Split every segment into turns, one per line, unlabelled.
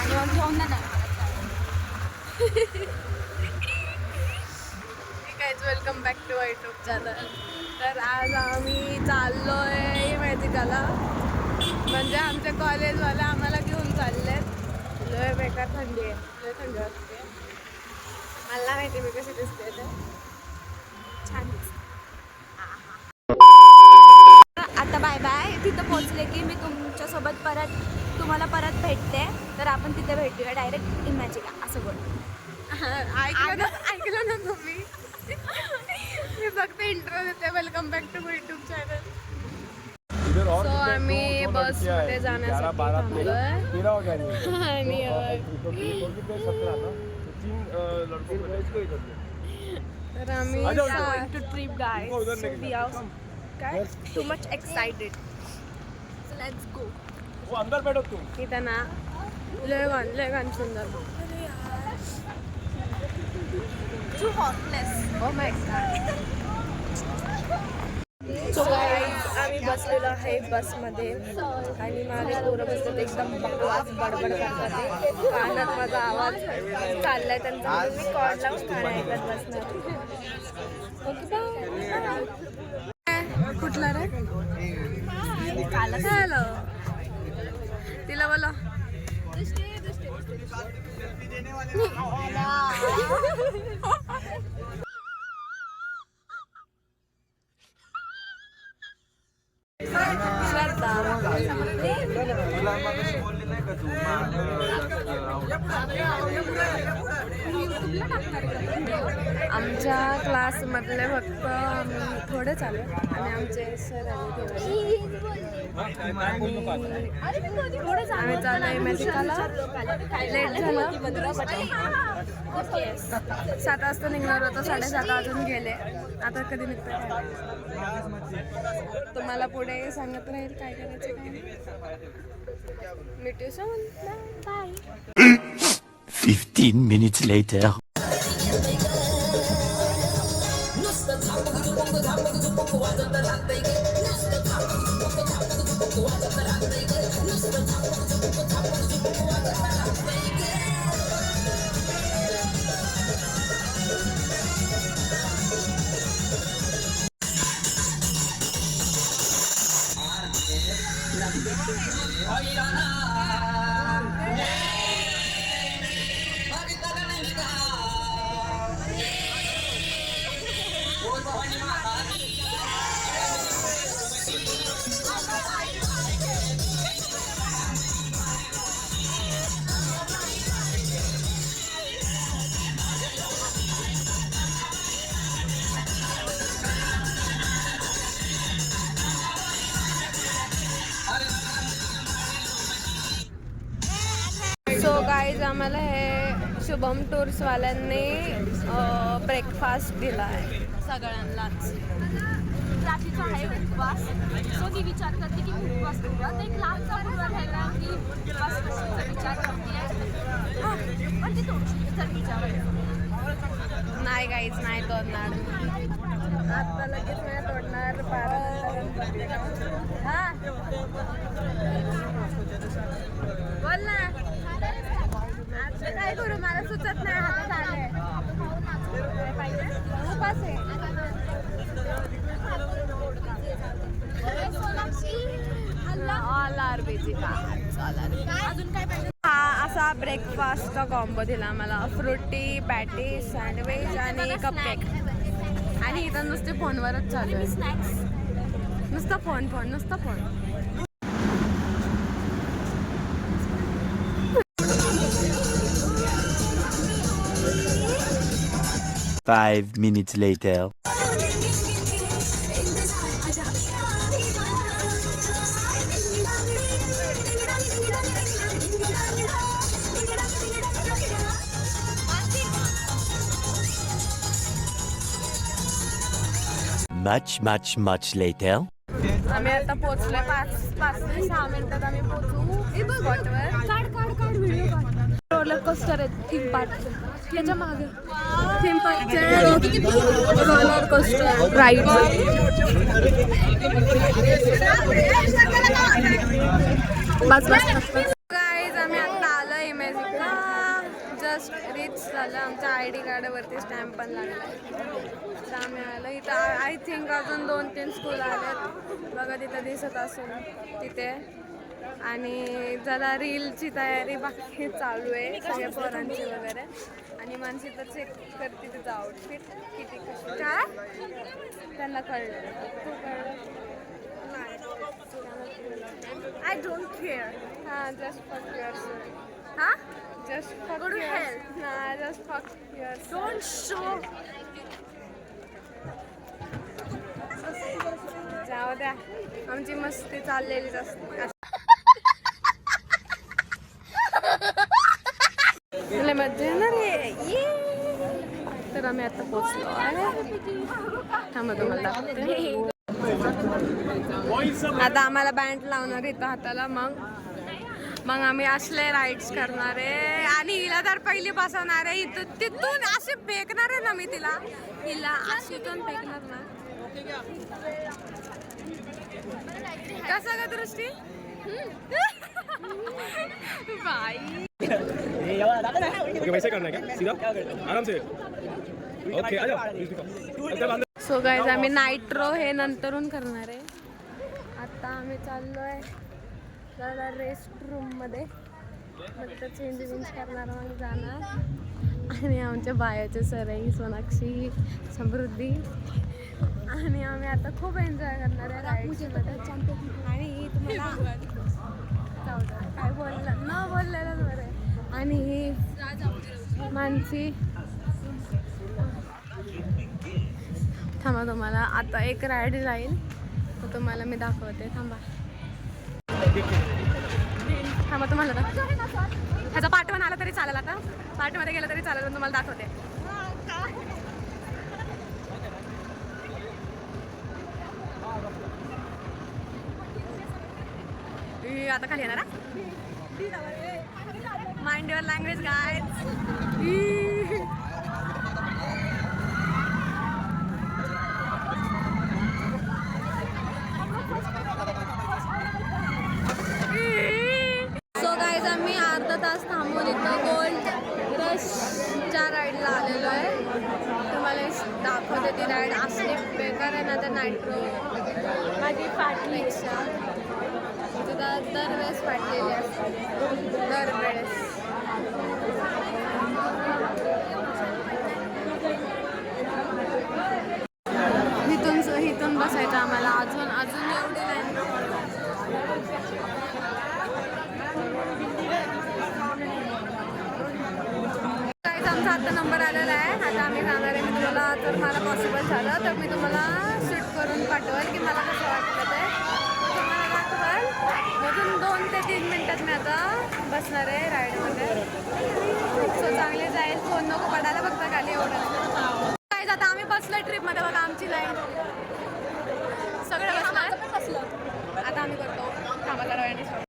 आणि मग घेऊन ना welcome back to YouTube channel. तर आज आम्ही चाललोय मॅजिकाला, म्हणजे आमच्या कॉलेजवाले आम्हाला घेऊन चाललेत. लय बेकार थंडी आहे, लय थंडी वाजते. मला माहिती मी कशी दिसते ते छान दिसते. आता बाय बाय. तिथं पोहोचले की मी तुमच्यासोबत तुम्हाला परत भेटते. तर आपण तिथे भेटूया डायरेक्ट इमॅजिका असं बोल. ऐकलं ना तुम्ही? मी फक्त इंट्रो देते. Welcome back to YouTube channel. So आम्ही बसमध्ये जाण्यासाठी थांबलोय आणि तर आम्ही to trip guys. We are काय too much excited. So let's go.
वो अंदर बैठो तुम.
इथं ना लय गान सुंदर. Too hotness. Oh my god. So guys आम्ही बसलेलो आहे बसमध्ये आणि माझे पोरं बसतात एकदम बकवास बडबड करतात. कानात माझा आवाज चाललाय त्यांचा. मी कॉर्ड लावून गाणं ऐकत बसणार. ओके कुठला रे? हॅलो तिला बोला. आमच्या क्लासमधले फक्त थोडे चालू आणि आमचे सर आले. आम्ही चालू मॅजिकाला. लेट झालं. 7 वाजता निघणार होतं, 7:30 वाजून गेले. आता कधी निघतं तुम्हाला पुढे सांगत राहील काय करायचं काय. भेटू soon. Bye.
15 minutes later.
So guys आम्हाला हे शुभम टूर्सवाल्यांनी ब्रेकफास्ट दिला आहे सगळ्यांनाच.
प्राचीचा आहे उपवास. सो ती विचार करते की मी उपवास करू. तर एक लाखचा मुलगा घ्यायला की उपवास कशाचा विचार करते. पण ती तोडशी तर विचार
नाही गाईज नाही तोडणार. आता लगेच नाही तोडणार. 12 हा बोल ना. आता काय करू मला सुचत नाही. हातात आलंय पाहिजे उपास आहे. ऑल आर बिझी का.
अजून काय पाहिजे.
हा असा ब्रेकफास्टचा कॉम्बो दिला आम्हाला. फ्रुटी पॅटीस सँडविच आणि कपकेक. आणि इथं नुसते फोनवरच चालू आहे.
स्नॅक्स.
नुसतं phone.
5 minutes later. Much later.
आम्ही आता पोहोचलोय. 5 ते 6 मिनिटात आम्ही पोहोचू स्पॉटवर.
काढ व्हिडिओ काढ.
रोलर कोस्टर आहे थीम पार्क. त्याच्या मागे थीम पार्कचे रोलर कोस्टर राईड. बस गाईज आम्ही आता आलो इमेज जस्ट रीच झालं. आमच्या ID कार्डावरती स्टॅम्प पण लागला. तर आम्ही आलो इथं. आय थिंक अजून 2-3 स्कूल आलेत बघा, तिथं दिसत असेल तिथे. आणि जरा रीलची तयारी बाकी चालू आहे सगळ्या पोरांची वगैरे. आणि मानसी तर चेक करते तिचं आउटफिट किती कसं काय त्यांना कळलं. तू कळलं?
I don't care.
हां, जस्ट फक युअर
हा
जस्ट फक
Go to hell.
हां, जस्ट फक युअर
डोंट शो.
जाऊ द्या, आमची मस्ती चाललेलीच असते. तुला मजा येणार आहे. तर आम्ही आता पोचलो आहे. थांबा तुम्हाला दाखवते. आता आम्हाला बँड लावणार इथं हाताला. मग आम्ही असले राईड्स करणार आहे. आणि हिला तर पहिली बसवणार आहे. इथं तिथून असे फेकणार आहे ना मी तिला. हिला अशीतून फेकणार ना. कसं का दृष्टी बाई.
ओके, वैसे करना है क्या? सीधा आराम से. ओके, आ जाओ.
सो गाइस, आम्ही नाइट्रो हे नंतरून करणार आहे. आता आम्ही चाललोय जरा रेस्ट रूम मध्ये. मग तिथं चेंज करणार, मग जाणार. आणि आमच्या बायाचे सर आहे सोनाक्षी, समृद्धी. आणि आम्ही आता खूप एन्जॉय करणार आहे राईड्समध्ये. आणि तुम्हाला जाऊ द्या, काय बोललं न बोललेलंच बरं आहे. आणि ही मानसी. थांबा, तुम्हाला आता एक राईड जाईल तर तुम्हाला मी दाखवते. थांबा तुम्हाला ह्याचा पार्ट 1 आला तरी चालेल. आता पार्टमध्ये गेलं तरी चालेल, पण तुम्हाला दाखवते. आता खाली येणार. Mind your language guys. So guys, आम्ही अर्धा तास थांबून इथं गोल्ड रशच्या राईडला आलेलो आहे. तुम्हाला दाखवते ती राईड. असली बेकार आहे ना तर नाइट्रो. माझी फाटली दरवेळेस फाटलेली असते, दरवेळेस. इथून बसायचं आम्हाला. अजून एवढी लाईन. आमचा आता नंबर आलेला आहे. आता आम्ही जाणार आहे. मी तुम्हाला, जर मला पॉसिबल झालं तर मी तुम्हाला शूट करून पाठवेल की मला कसं वाटतं ते. तुम्हाला दाखवाल. अजून 2 ते 3 मिनटात मी आता बसणार आहे राईडमध्ये. सो चांगले जाईल. फोन नको पडायला फक्त खाली. एवढं काय आता आम्ही बसलो ट्रिपमध्ये. बघा आमची लाईन सगळे बसलो. आता आम्ही करतो. थांबा जरा वेळ.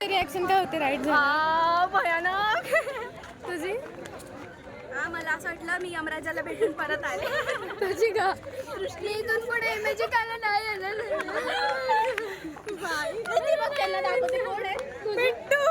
रिॲक्शन काय होते राईड झाली?
भयानक.
तुझी?
मला असं वाटलं मी यमराजाला भेटून परत आले.
तुझी का?
इथून पुढे मॅजिक आला नाही. बाई, त्यांना दाखवते कोण आहे.
बिट्टू.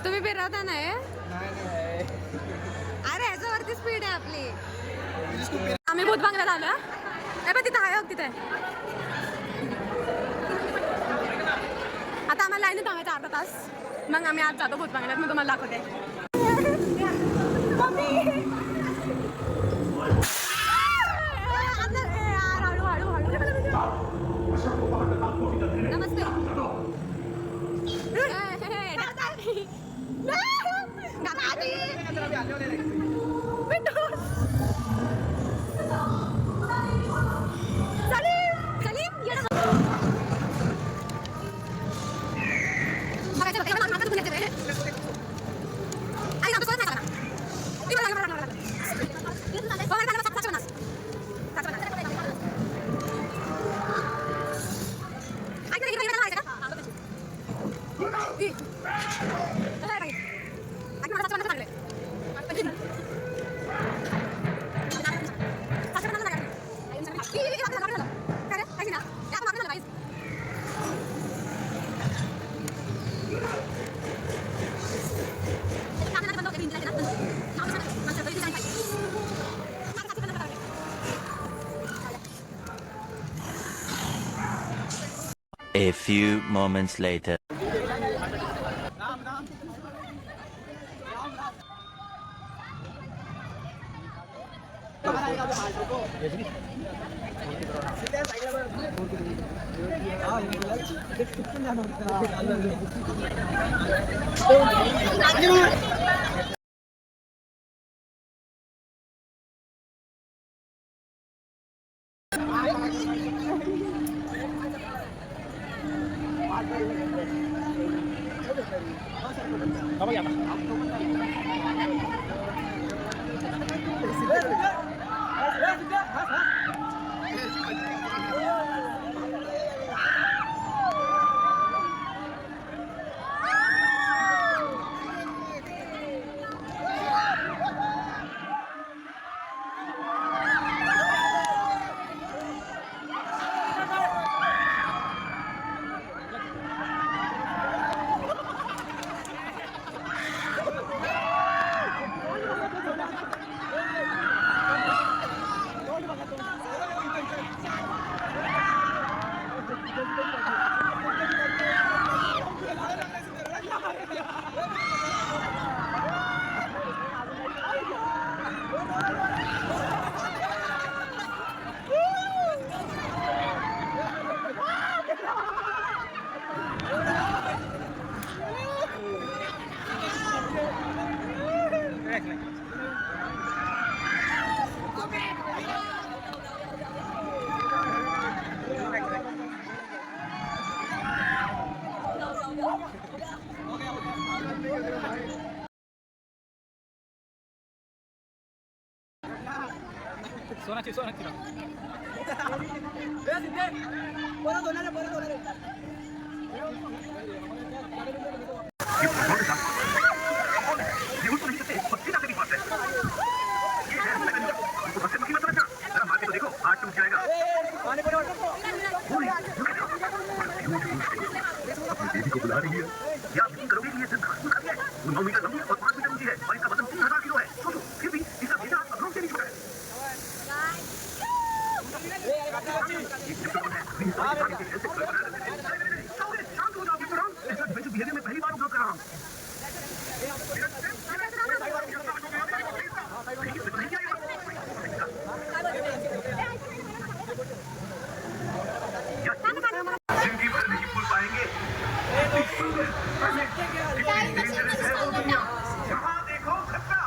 तुम्ही फिरवता नाही अरे ह्याच्यावरती स्पीड आहे आपली. आम्ही भूत बंगल्याला आलो. पण तिथं आहे तिथे. आता आम्हाला लाईनीत थांबायचं अर्धा तास. मग आम्ही आज जातो भूत बंगल्यात. मी तुम्हाला दाखवते. नमस्ते.
A few moments later.
Sonakshi Sonakshi
को बुला रही है या अपनी करोगे कि ये सिर्फ घास खा है वो 9 मीटर लंबी और 5 मीटर ऊंची है और इसका वजन 3000 किलो है सोचो फिर भी इसका बेटा अब्रों से नहीं छुटा है शांत हो जाओ बिहेवियर में पहली बार उपयोग कर रहा हूँ जिंदगी भर नहीं भूल पाएंगे जहाँ देखो खतरा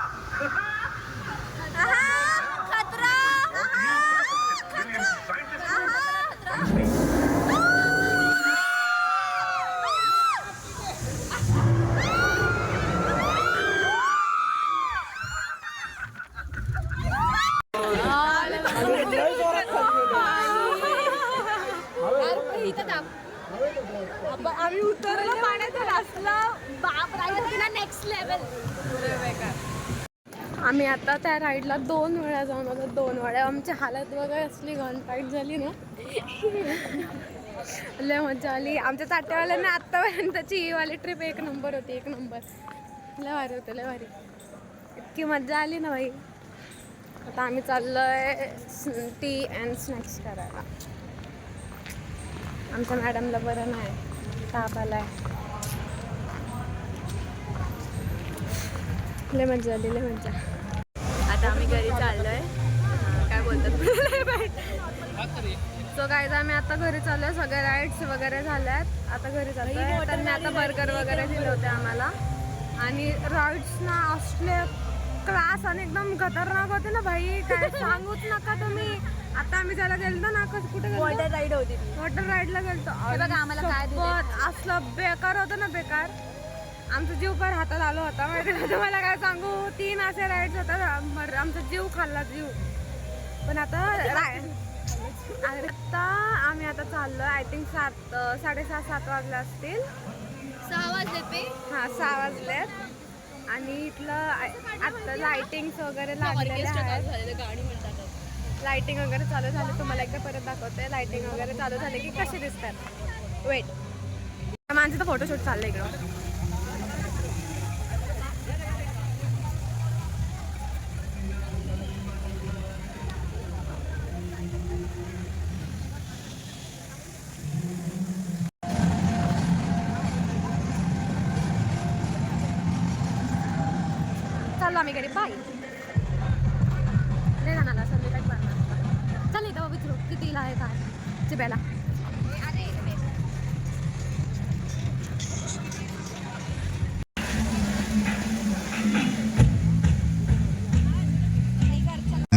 आम्ही उतरलो पाण्यात असला बाप राईड नेक्स्ट लेवल. आम्ही आता त्या राईडला 2 वेळा जाऊन आलो. 2 वेळा आमची हालत बघा असली घनपाईट झाली ना. लय मजा आली. आमच्या चाट्यावाल्यांना आत्तापर्यंतची ही वाली ट्रिप एक नंबर होती, एक नंबर. लय भारी होतं, लय भारी. इतकी मजा आली ना भाई. आता आम्ही चाललोय टी अँड स्नॅक्स करायला. आमच्या मॅडमला बरं नाही, ताप आलाय. लय मजा आली, लय मजा. आता आम्ही घरी चाललोय. काय बोलतात सो गाईज आम्ही आता घरी चाललोय. सगळे राईड्स वगैरे झाल्यात. आता घरी चाललोय. त्यांनी आता बर्गर वगैरे दिले होते आम्हाला. आणि राईड्स ना असले क्लास आणि एकदम खतरनाक होते ना भाई, काय सांगूच नका तुम्ही. आता आम्ही ज्याला गेलतो ना, कुठे
वॉटर राईड होती ती.
वॉटर राईडला गेलतो.
बघा आम्हाला काय दिलंय.
असलं बेकार होतं ना, बेकार. आमचा जीव पण हातात आलो होता माहिती का तुम्हाला. काय सांगू, 3 असे राईड्स होतात. आमचा जीव खाल्ला, जीव. पण आता आम्ही आता चाललोय. आय थिंक 7:30-7 वाजले असतील.
6 वाजलेत पे.
हां 6 वाजलेत. आणि इथलं आता लाइटिंग्स वगैरे लागलेले आहेत. लाइटिंग वगैरे चालू झाली. तुम्हाला एकदा परत दाखवते. लाइटिंग वगैरे चालू झाली की कशी दिसतात. वेट, माणसाचं फोटोशूट चाललंय इकडं. चाललो आम्ही घरी. बाय. नाही जाणार संध्याकाळी बनणार. चल इथं विचारू कितीला आहे काय चिप्याला.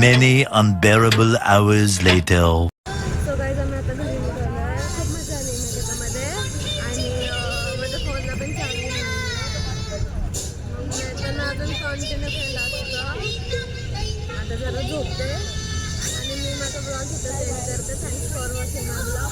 Many unbearable hours later.
So guys आम्ही आता घरी निघालो आहे. खूप मजा आली म्हणजे त्यामध्ये. आणि माझ्या फोनला पण चार्जिंग नाही. त्यांना अजून कंटिन्यू केला असतं. आता जरा झोपते आणि मी माझा ब्लॉग इथं सेंड करते. Thanks for watching my blog.